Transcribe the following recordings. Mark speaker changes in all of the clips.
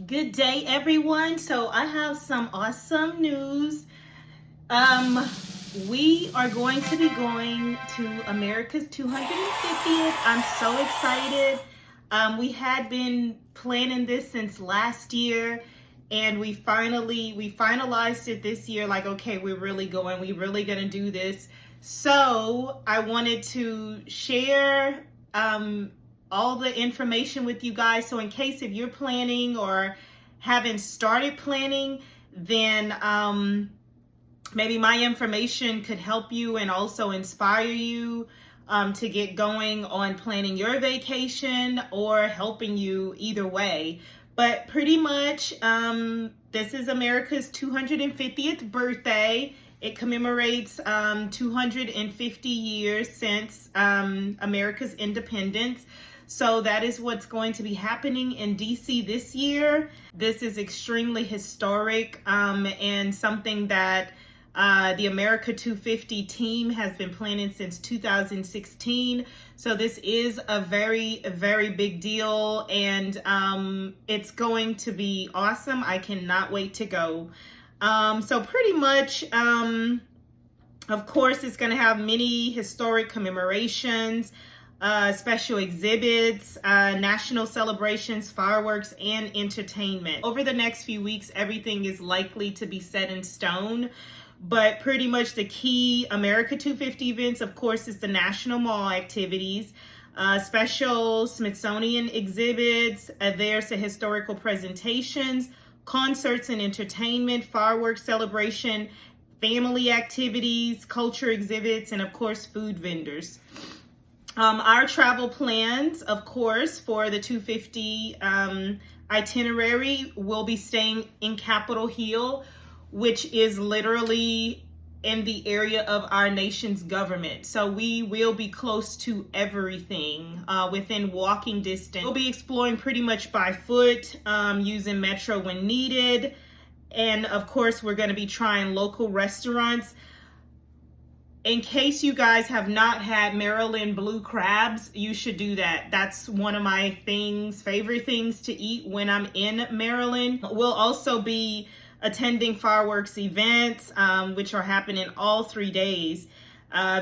Speaker 1: Good day, everyone. So I have some awesome news. We are going to be going to America's 250th. I'm so excited. We had been planning this since last year, and we finalized it this year. Like, okay, we're really going. We're really gonna do this. So I wanted to share all the information with you guys. So in case if you're planning or haven't started planning, then maybe my information could help you and also inspire you to get going on planning your vacation or helping you either way. But pretty much, this is America's 250th birthday. It commemorates 250 years since America's independence. So that is what's going to be happening in DC this year. This is extremely historic and something that the America 250 team has been planning since 2016. So this is a very, very big deal, and it's going to be awesome. I cannot wait to go. So pretty much, of course, it's going to have many historic commemorations, special exhibits, national celebrations, fireworks, and entertainment. Over the next few weeks, everything is likely to be set in stone. But pretty much the key America 250 events, of course, is the National Mall activities, special Smithsonian exhibits, there's the historical presentations, concerts and entertainment, fireworks celebration, family activities, culture exhibits, and of course, food vendors. Our travel plans, of course, for the 250 itinerary, will be staying in Capitol Hill, which is literally in the area of our nation's government. So we will be close to everything within walking distance. We'll be exploring pretty much by foot, using Metro when needed. And of course, we're going to be trying local restaurants. In case you guys have not had Maryland blue crabs, you should do that. That's one of my favorite things to eat when I'm in Maryland. We'll also be attending fireworks events, which are happening all 3 days,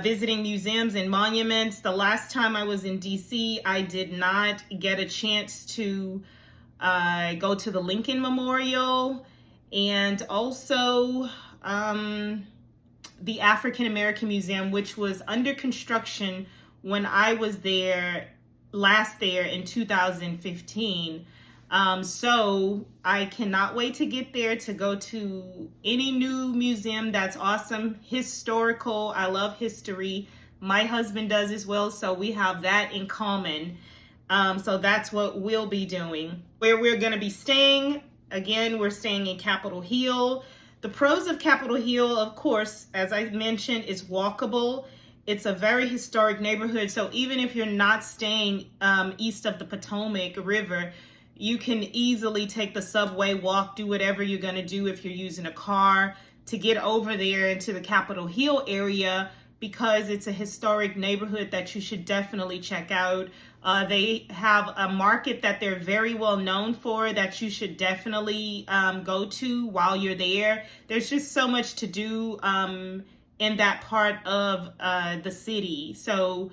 Speaker 1: visiting museums and monuments. The last time I was in DC, I did not get a chance to go to the Lincoln Memorial, and also the African American Museum, which was under construction when I was there in 2015. So I cannot wait to get there to go to any new museum that's awesome, historical. I love history. My husband does as well, so we have that in common. So that's what we'll be doing. Where we're going to be staying, again, we're staying in Capitol Hill. The pros of Capitol Hill, of course, as I mentioned, is walkable. It's a very historic neighborhood, so even if you're not staying east of the Potomac River, you can easily take the subway, walk, do whatever you're going to do if you're using a car to get over there into the Capitol Hill area, because it's a historic neighborhood that you should definitely check out. They have a market that they're very well known for that you should definitely go to while you're there. There's just so much to do in that part of the city. So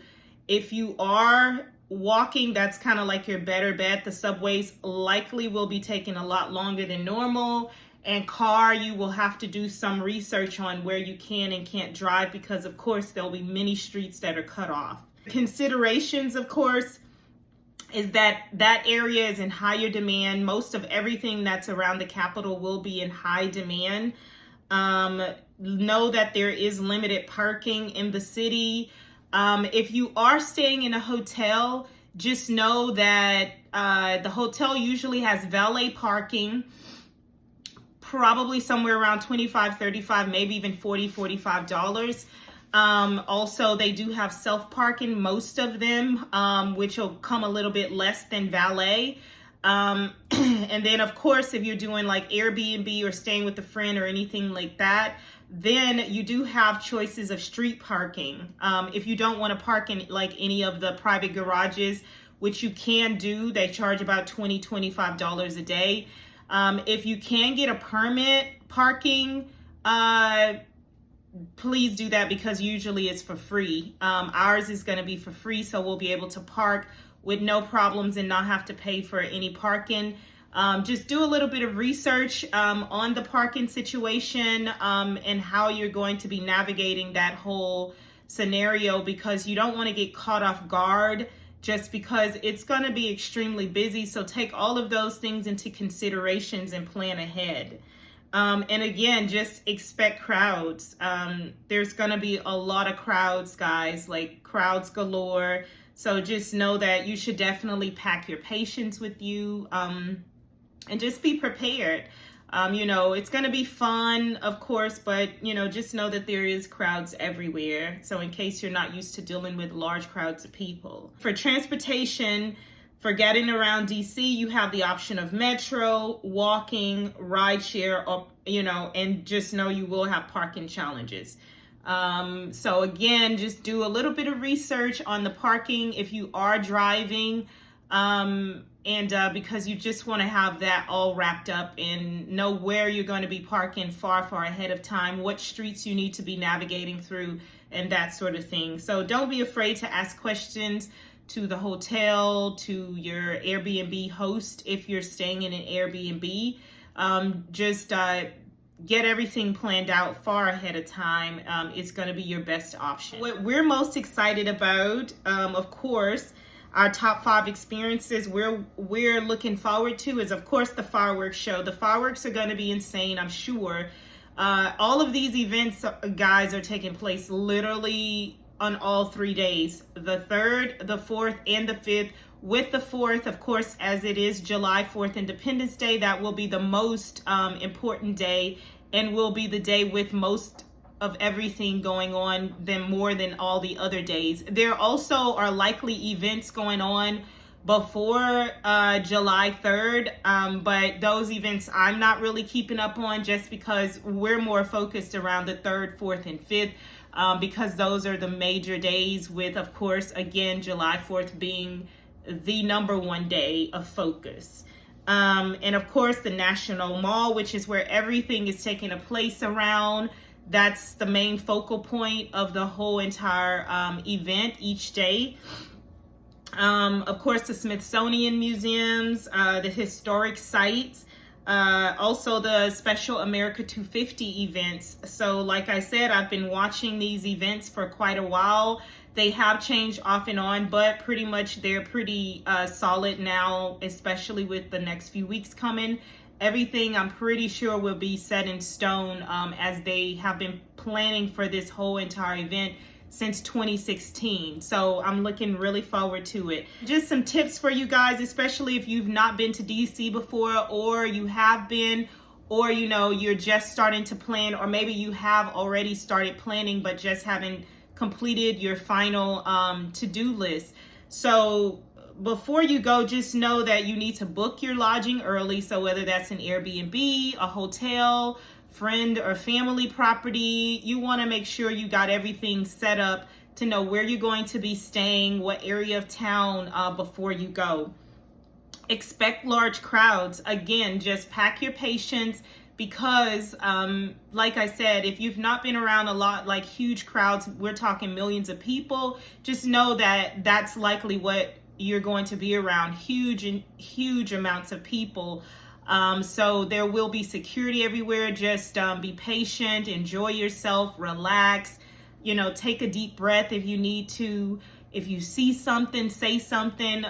Speaker 1: if you are walking, that's kind of like your better bet. The subways likely will be taking a lot longer than normal. And car, you will have to do some research on where you can and can't drive, because of course there'll be many streets that are cut off. Considerations, of course, is that area is in higher demand. Most of everything that's around the Capitol will be in high demand. Know that there is limited parking in the city. If you are staying in a hotel, just know that the hotel usually has valet parking, probably somewhere around $25, $35, maybe even $40, $45. Also, they do have self-parking, most of them, which will come a little bit less than valet. And then, of course, if you're doing like Airbnb or staying with a friend or anything like that, then you do have choices of street parking. If you don't want to park in like any of the private garages, which you can do, they charge about $20, $25 a day. If you can get a permit parking, please do that, because usually it's for free. Ours is going to be for free, so we'll be able to park with no problems and not have to pay for any parking. Just do a little bit of research on the parking situation and how you're going to be navigating that whole scenario, because you don't want to get caught off guard just because it's going to be extremely busy. So take all of those things into considerations and plan ahead. And again, just expect crowds. There's going to be a lot of crowds, guys, like crowds galore. So just know that you should definitely pack your patience with you and just be prepared. It's going to be fun, of course, but, just know that there is crowds everywhere. So in case you're not used to dealing with large crowds of people. For transportation, for getting around DC, you have the option of metro, walking, rideshare, or, and just know you will have parking challenges. So again, just do a little bit of research on the parking if you are driving, because you just want to have that all wrapped up and know where you're going to be parking far ahead of time, what streets you need to be navigating through, and that sort of thing. So don't be afraid to ask questions to the hotel, to your Airbnb host if you're staying in an Airbnb. Get everything planned out far ahead of time. It's going to be your best option. What we're most excited about, of course, our top 5 experiences we're looking forward to is, of course, the fireworks show. The fireworks are going to be insane, I'm sure. All of these events, guys, are taking place literally on all 3 days, the 3rd, the 4th, and the 5th. With the 4th, of course, as it is July 4th, Independence Day, that will be the most important day and will be the day with most of everything going on more than all the other days. There also are likely events going on before July 3rd, but those events I'm not really keeping up on, just because we're more focused around the 3rd, 4th, and 5th, because those are the major days, with, of course, again, July 4th being the number one day of focus. And of course, the National Mall, which is where everything is taking place around. That's the main focal point of the whole entire event each day. Of course, the Smithsonian museums, the historic sites, also the special America 250 events. So like I said, I've been watching these events for quite a while. They have changed off and on, but pretty much they're pretty solid now, especially with the next few weeks coming. Everything, I'm pretty sure, will be set in stone, as they have been planning for this whole entire event since 2016. So I'm looking really forward to it. Just some tips for you guys, especially if you've not been to DC before, or you have been, or you're just starting to plan, or maybe you have already started planning but just haven't completed your final to-do list. So before you go, just know that you need to book your lodging early. So whether that's an Airbnb, a hotel, friend or family property, you want to make sure you got everything set up to know where you're going to be staying, what area of town, before you go. Expect large crowds. Again, just pack your patience, because like I said, if you've not been around a lot, like huge crowds, we're talking millions of people, just know that that's likely what you're going to be around, huge amounts of people. So there will be security everywhere. Just be patient, enjoy yourself, relax, take a deep breath if you need to. If you see something, say something,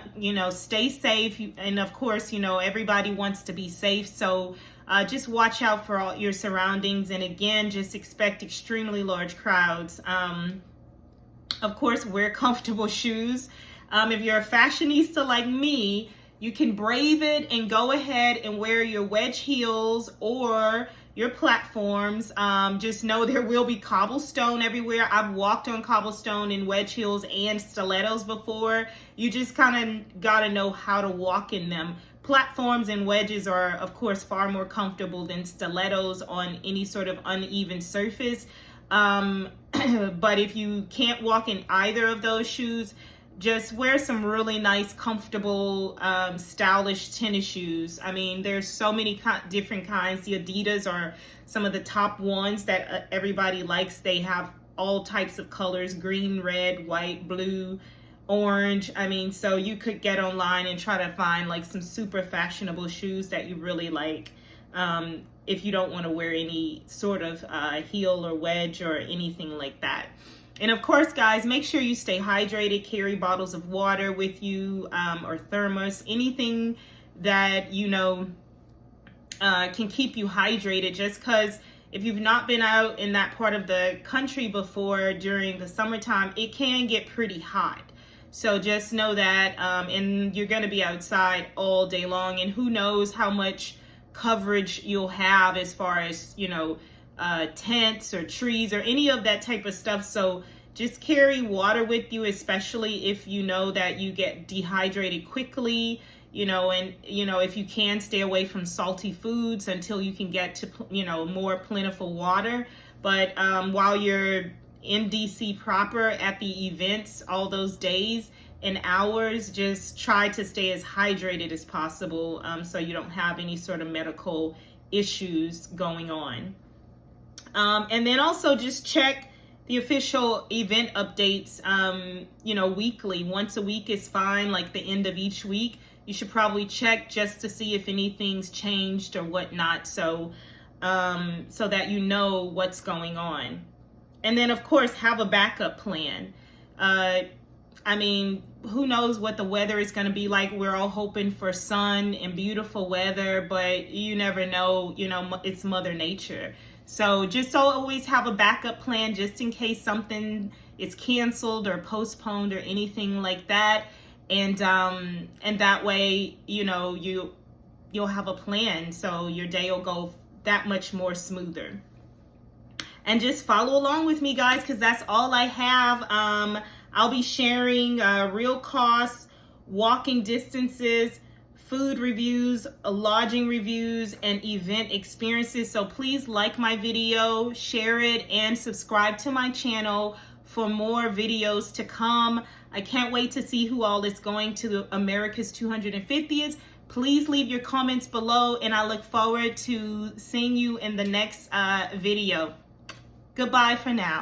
Speaker 1: stay safe. And of course, everybody wants to be safe. So just watch out for all your surroundings. And again, just expect extremely large crowds. Of course, wear comfortable shoes. If you're a fashionista like me, you can brave it and go ahead and wear your wedge heels or your platforms. Just know there will be cobblestone everywhere. I've walked on cobblestone in wedge heels and stilettos before. You just kind of got to know how to walk in them. Platforms and wedges are, of course, far more comfortable than stilettos on any sort of uneven surface. But if you can't walk in either of those shoes, just wear some really nice, comfortable, stylish tennis shoes. I mean, there's so many different kinds. The Adidas are some of the top ones that everybody likes. They have all types of colors: green, red, white, blue, orange. I mean, so you could get online and try to find like some super fashionable shoes that you really like. If you don't want to wear any sort of heel or wedge or anything like that. And of course, guys, make sure you stay hydrated. Carry bottles of water with you, or thermos, anything that you know can keep you hydrated. Just because if you've not been out in that part of the country before during the summertime, it can get pretty hot. So just know that, and you're going to be outside all day long, and who knows how much coverage you'll have as far as, you know, tents or trees or any of that type of stuff. So just carry water with you, especially if you know that you get dehydrated quickly, you know, and, you know, if you can, stay away from salty foods until you can get to, you know, more plentiful water. But while you're in DC proper at the events all those days and hours, just try to stay as hydrated as possible, so you don't have any sort of medical issues going on. And then also just check the official event updates, you know, weekly. Once a week is fine, like the end of each week. You should probably check just to see if anything's changed or whatnot, so so that you know what's going on. And then, of course, have a backup plan. I mean, who knows what the weather is going to be like. We're all hoping for sun and beautiful weather, but you never know, you know, it's Mother Nature. So just always have a backup plan just in case something is canceled or postponed or anything like that. And that way, you know, you'll have a plan, so your day will go that much more smoother. And just follow along with me, guys, because that's all I have. I'll be sharing real costs, walking distances, food reviews, lodging reviews, and event experiences. So please like my video, share it, and subscribe to my channel for more videos to come. I can't wait to see who all is going to America's 250th. Please leave your comments below, and I look forward to seeing you in the next video. Goodbye for now.